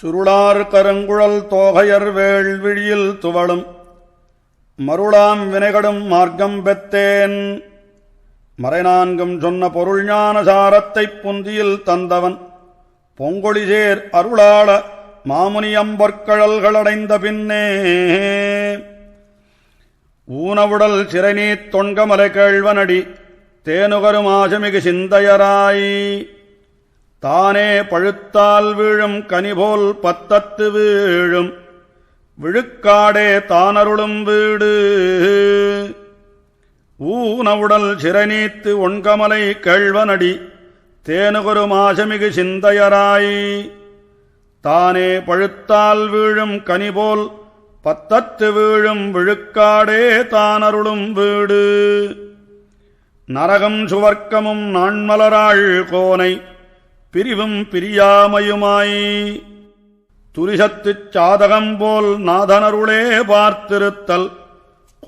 சுருளார் கருங்குழல் தோகையர் வேள்விழியில் துவளும் மருளாம் வினைகடும் மார்க்கம் பெத்தேன். மறைநான்கும் சொன்ன பொருள் ஞான சாரத்தைப் புந்தியில் தந்தவன் பொங்கொழிசேர் அருளாள மாமுனியம்பொற்கழல்களடைந்த பின்னே ஊனவுடல் சிறைநீத் தொண்கமலை கேழ்வனடி தேனுகரும் ஆசமிகு சிந்தையராய் தானே பழுத்தால் வீழும் கனிபோல் பத்தத்து வீழும் விழுக்காடே தானருளும் வீடு. ஊனவுடல் சிறைநீத்து ஒண்கமலை கேழ்வனடி தேனுகரும் ஆசமிகு சிந்தையராய் தானே பழுத்தால் வீழும் கனிபோல் பத்தத்து வீழும் விழுக்காடே தானருளும் வீடு. நரகம் சுவர்க்கமும் நாண்மலராள் கோனை பிரிவும் பிரியாமையுமாய் துரிசத்துச் சாதகம் போல் நாதனருளே பார்த்திருத்தல்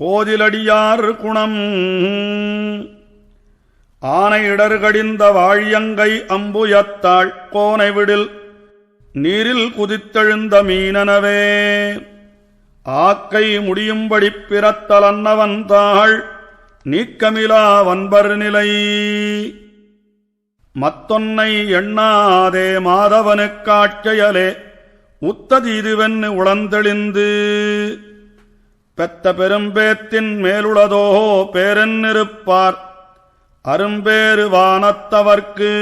கோதிலடியார் குணம். ஆனை இடர்கடிந்த வாழியங்கை அம்புயத்தாள் கோனை விடில் நீரில் குதித்தெழுந்த மீனனவே ஆக்கை முடியும்படி பிறத்தல் அன்னவன் தாள் நீக்கமிலா வன்பர் நிலை. மத்தொன்னை எண்ணாதே மாதவனுக்காட்செயலே உத்ததி இதுவென்னு உளந்தெளிந்து பெத்த பெரும்பேத்தின் மேலுளதோ பேரென்னிருப்பார் அரும்பேறு வானத்தவர்க்கு.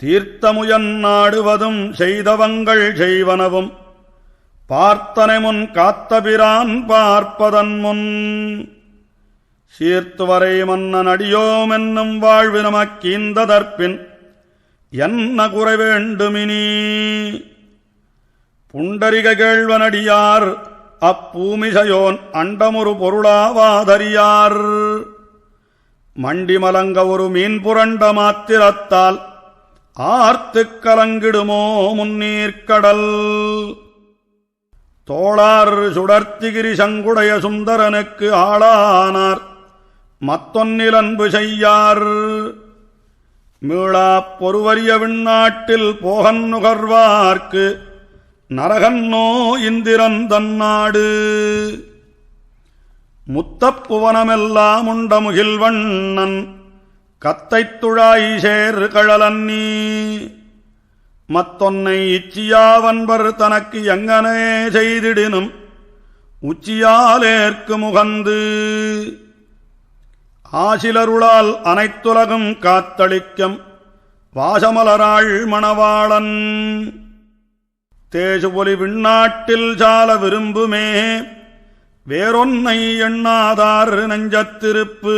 தீர்த்தமுயன் நாடுவதும் செய்தவங்கள் செய்வனவும் பார்த்தனை முன் காத்தபிரான் பார்ப்பதன் முன் சீர்த்துவரை மன்னன் அடியோம் என்னும் வாழ்வு நமக்கீந்ததற்பின் என்ன குறை வேண்டுமினி. புண்டரிக கேழ்வனடியார் அப்பூமிசையோன் அண்டமுறு பொருளாவாதரியார் மண்டி மலங்க ஒரு மீன் புரண்ட மாத்திரத்தால் ஆர்த்துக் கலங்கிடுமோ முன்னீர்க்கடல். தோளார் சுடர்த்திகிரி சங்குடைய சுந்தரனுக்கு ஆளானார் மத்தொன்னில் அன்பு செய்யார் மீளாப் பொறுவரிய விண்ணாட்டில் போகன் நுகர்வார்க்கு நரகன்னோ இந்திரன் தன்னாடு. முத்தப்புவனமெல்லாம் உண்ட முகில்வண்ணன் கத்தைத் துழாய் சேர் கழலன்னி மத்தொன்னை இச்சியாவன்பர் தனக்கு எங்கனே செய்திடினும் உச்சியாலேற்கு முகந்து ஆசிலருளால் அனைத்துலகும் காத்தளிக்கும் வாசமலராள் மணவாளன். தேசுபொலி விண்ணாட்டில் சால விரும்புமே வேறொன்னை எண்ணாதார் நெஞ்சத்திருப்பு.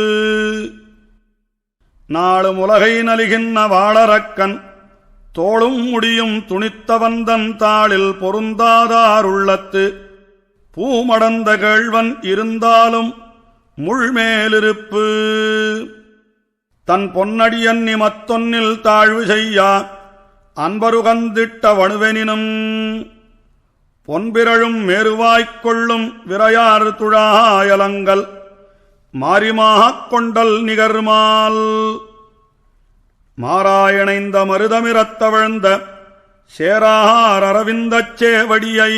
நாளும் உலகை நலிகின்ற வாழறக்கன் தோளும் முடியும் துணித்தவந்தன் தாளில் பொருந்தாதாருள்ளத்து பூமடந்த கேழ்வன் இருந்தாலும் முள்மேலிருப்பு. தன் பொன்னடியன்னி மத்தொன்னில் தாழ்வு செய்யா அன்பருகந்திட்ட வணுவெனினும் பொன்பிரழும் மேருவாய்க்கொள்ளும் விரையாறு துழாயலங்கள் மாரிமாகக் கொண்டல் நிகர்மால். மாராயணைந்த மருதமிரத்தவழ்ந்த சேரார் அரவிந்தச் சேவடியை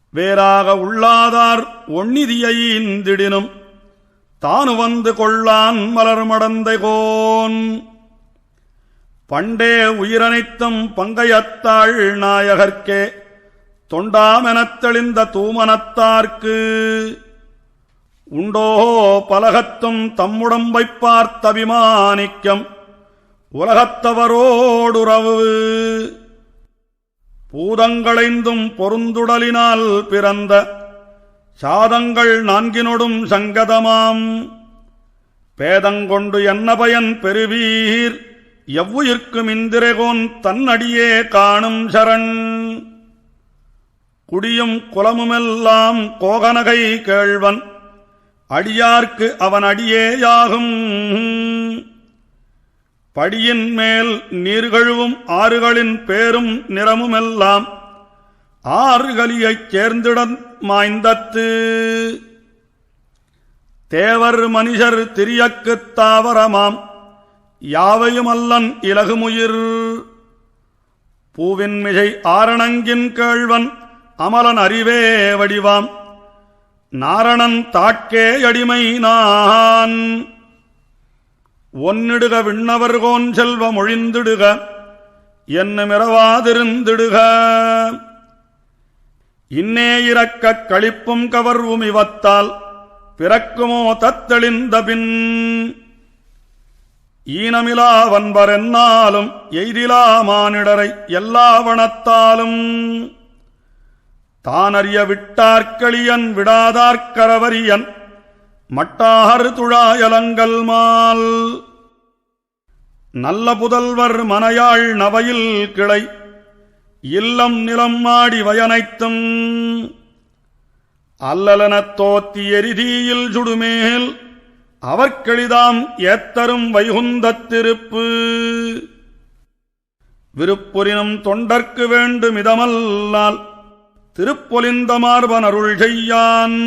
வேறாக உள்ளாதார் ஒன்னிதியை இந்திடினும் தானு வந்து கொள்ளான் மலர் மடந்தை கோன். பண்டே உயிரனைத்தும் பங்கையத்தாள் நாயகர்க்கே தொண்டாமெனத் தெளிந்த தூமனத்தார்க்கு உண்டோ பலகத்தும் தம்முடம்பைப் பார்த்தபிமானிக்கம் உலகத்தவரோடுறவு. பூதங்களைந்தும் பொருந்துடலினால் பிறந்த சாதங்கள் நான்கினொடும் சங்கதமாம் பேதங்கொண்டு என்ன பயன் பெறுவீர் எவ்வுயிர்க்கும் இந்திரகோன் தன்னடியே காணும் சரண். குடியும் குலமுமெல்லாம் கோகனகை கேழ்வன் அடியார்க்கு அவன் அடியேயாகும். படியின் மேல் நீர்கழுவும் ஆறுகளின் பேரும் நிறமுமெல்லாம் ஆறுகலியைச் சேர்ந்திடம் மாய்ந்தத்து. தேவர் மனிதர் திரியக்குத் தாவரமாம் யாவையுமல்லன் இலகுமுயிர் பூவின் மிசை ஆரணங்கின் கேழ்வன் அமலன் அறிவே வடிவாம் நாரணன் தாட்கே அடிமை நான் ஒன்னிடுக விண்ணவர்கோன் செல்வம் ஒழிந்திடுக என்னுமிரவாதிருந்திடுக இன்னே இறக்கக் களிப்பும் கவர்வும் இவத்தால் பிறக்குமோ தத்தெளிந்த பின் ஈனமிலா வன்பரென்னாலும் எய்திலா மானிடரை எல்லா வனத்தாலும் தானறிய விட்டார்க்களியன் விடாதார்க்கரவரியன் மட்டார் துழாயலங்கல் மால் நல்ல புதல்வர் மனையாள் நவையில் கிளை இல்லம் நிலம் மாடி வயனைத்தும் அல்லலனத் தோத்தி எரிதீயில் சுடுமேல் அவர்க்கெளிதாம் ஏத்தரும் வைகுந்தத்திருப்பு விருப்புரினும் தொண்டர்க்கு வேண்டுமிதமல்லால் திருப்பொலிந்த மார்பன் அருள் செய்யான்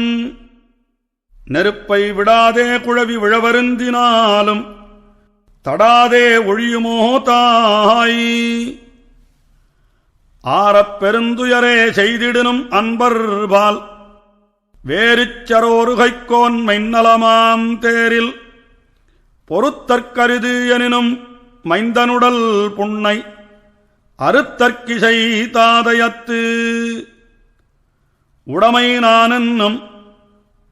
நெருப்பை விடாதே குழவி விழவருந்தினாலும் தடாதே ஒழியுமோ தாய் ஆரப் பெருந்துயரே செய்திடனும் அன்பர்பால் வேரிச்சரோருகைக்கோன் மைநலமாம் தேரில் பொறுத்தற்கரிது எனினும் மைந்தனுடல் புன்னை அறுத்தற்கிசை தாதயத்து உடமை நானென்னும்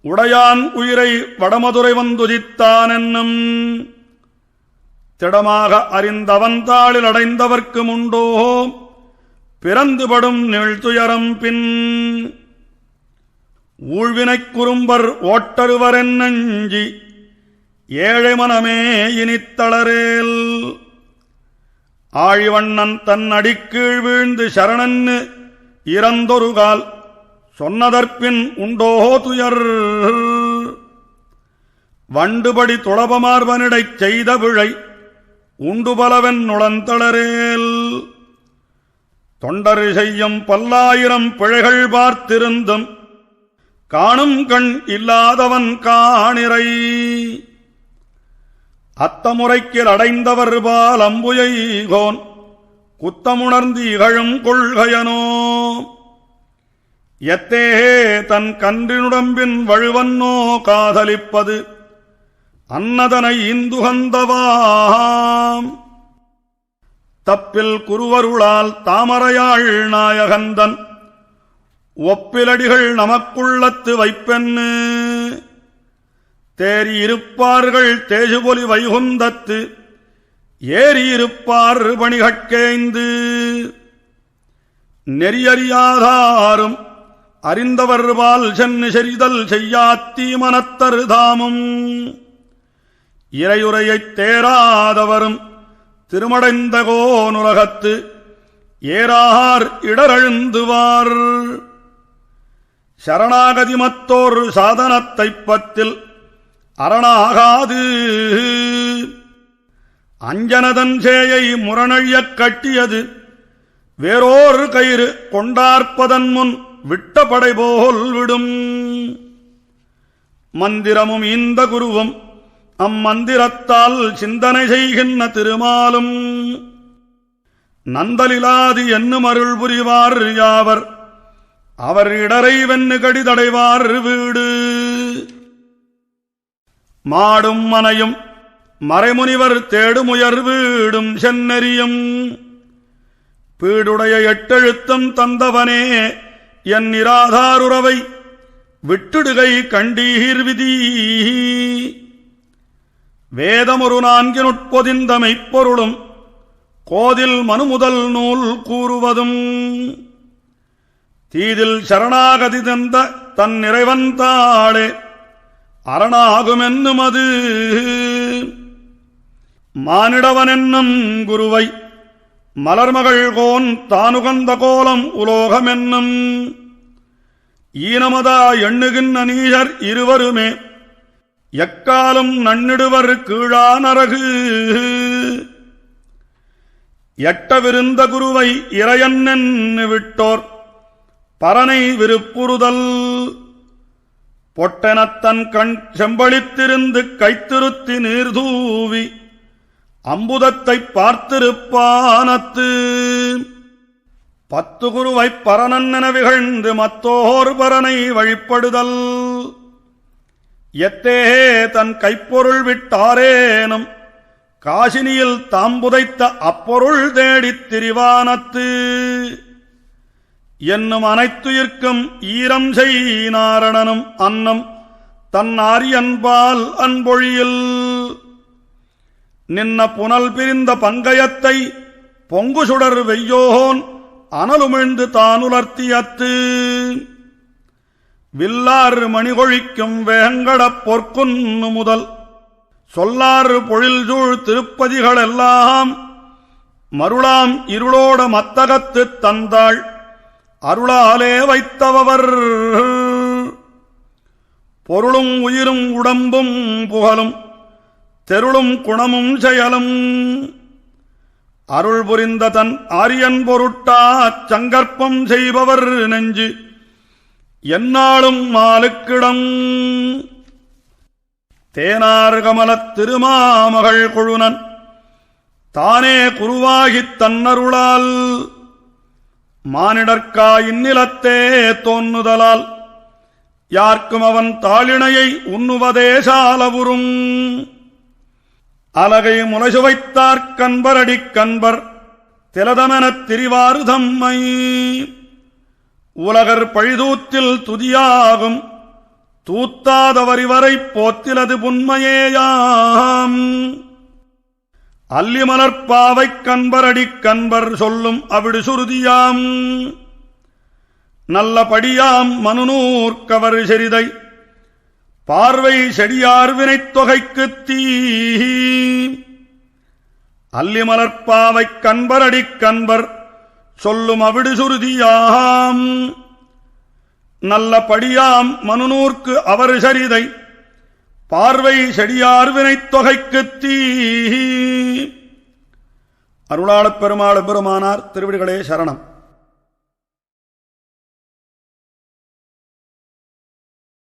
உடையான் உயிரை வடமதுரை வந்துதித்தானென்னும் திடமாக அறிந்தவன் தாளில் அடைந்தவர்க்கு முண்டோ பிறந்துபடும் நீழ்துயரம் பின் ஊழ்வினைக் குறும்பர் ஓட்டருவரென் நஞ்சி ஏழை மனமே இனித்தளரேல் ஆழிவண்ணன் தன் அடிக்கீழ் வீழ்ந்து சரணன்னு இறந்தொருகால் சொன்னதற்பின் உண்டோ துயர் வண்டுபடி துளபமார்பனிடைச் செய்த விழை உண்டுபலவென் நுழந்தளரேல் தொண்டரு செய்யும் பல்லாயிரம் பிழைகள் பார்த்திருந்தும் காணும் கண் இல்லாதவன் காணிரை அத்தமுறைக்கில் அடைந்தவர் பால் அம்புயைகோன் குத்தமுணர்ந்து இகழும் கொள்கையனோ எத்தே தன் கன்றினுடம்பின் வழுவன்னோ காதலிப்பது அன்னதனை இந்துகந்தவாம் தப்பில் குருவருளால் தாமரையாள் நாயகந்தன் ஒப்பிலடிகள் நமக்குள்ளத்து வைப்பென்னு தேறியிருப்பார்கள் தேஜுபொலி வைகுந்தத்து ஏறியிருப்பார் பணிகட்கேய்ந்து நெறியறியாதாரும் அறிந்தவர்பால் சென்னு செறிதல் செய்யாத்தீ மனத்தருதாமும் இறையுரையைத் தேராதவரும் திருமடைந்த கோனுலகத்து ஏறார் இடரழுந்துவார் சரணாகதிமத்தோர் சாதனத்தைப் பத்தில் அரணாகாது அஞ்சனதன் சேயை முரணழியக் கட்டியது வேறோர் கயிறு கொண்டார்ப்பதன் முன் விட்ட படை போல் விடும் மந்திரமும் இந்த குருவும் அம்மந்திரத்தால் சிந்தனை செய்கின்ற திருமாலும் நந்தலிலாதி என்னும் அருள் புரிவார் யாவர் அவர் இடரை வென்னு கடிதடைவார் வீடு மாடும் மனையும் மறைமுனிவர் தேடுமுயர் வீடும் சென்னெறியும் பீடுடைய எட்டெழுத்தம் தந்தவனே என் நிராதாருறவை விட்டுடுகை கண்டீர் விதி வேதமொரு 4 நுட்பொதிந்த மெய்ப்பொருளும் கோதில் மனுமுதல் நூல் கூறுவதும் தீதில் சரணாகதி தந்த தன் நிறைவந்தாளே அரணாகுமென்னும் அது மானிடவனென்னும் குருவை மலர்மகள் கோன் தானுகந்த கோலம் உலோகமென்னும் ஈனமதா எண்ணுகின்ற நீயர் இருவருமே எக்காலும் நன்னிடுவர் கீழானரகு எட்டவிருந்த குருவை இறையன்னு விட்டோர் பரனை விருப்புறுதல் பொட்டெனத்தன் கண் செம்பளித்திருந்து கைத்திருத்தி நீர்தூவி அம்புதத்தைப் பார்த்திருப்பானத்து 10 குருவைப் பரனன் என விகழ்ந்து மத்தோர் பரனை வழிப்படுதல். எத்தே தன் கைப்பொருள் விட்டாரேனும் காசினியில் தாம்புதைத்த அப்பொருள் தேடித் திரிவானத்து என்னும் அனைத்துயிர்க்கும் ஈரம் செய் நாரணனும் அன்னம் தன் ஆரியன்பால் அன்பொழியில். நின்ன புனல் பிரிந்த பங்கயத்தை பொங்கு சுடர் வெய்யோன் அனலுமிழ்ந்து தானுலர்த்தியத்து. வில்லாறு மணிகொழிக்கும் வேங்கடப் பொற்குன்னு முதல் சொல்லாறு பொழில்சூழ் திருப்பதிகளெல்லாம் மருளாம் இருளோட மத்தகத்துத் தந்தாள் அருளாலே வைத்தவர். பொருளும் உயிரும் உடம்பும் புகழும் தெருளும் குணமும் செயலும் அருள் புரிந்த தன் ஆரியன் பொருட்டாச் சங்கற்பம் செய்பவர் நெஞ்சு எந்நாளும் மாலுக்கிடம். தேனார் கமலத் திருமாமகள் கொழுனன் தானே குருவாகித் தன்னருளால் மானிடர்க்கா இந்நிலத்தே தோன்னுதலால் யார்க்கும் அவன் தாளிணையை உண்ணுவதே சாலவுறும். அலகை முளைசுவைத்தார்க் கண்பரடிக் கண்பர் திலதமெனத் திரிவாறு தம்மை உலகர் பழிதூத்தில் துதியாகும் தூத்தாதவரிவரை போத்திலது புன்மையேயாம். அல்லிமலர்பாவைக் கண்பரடிக் கண்பர் சொல்லும் அவிடு சுருதியாம். நல்லபடியாம் மனுநூற்கவர் செரிதை பார்வை செடியார் வினைத் தொகைக்குத் தீ. அல்லிமலர்பாவைக் கண்பரடிக் கண்பர் சொல்லும் அவிடு சுருதியாம். நல்லபடியாம் மனுநூற்கு அவர் சரிதை பார்வை செடியார் வினைத் தொகைக்குத் தீ. அருளாளப் பெருமாள் பெருமானார் திருவடிகளே சரணம்.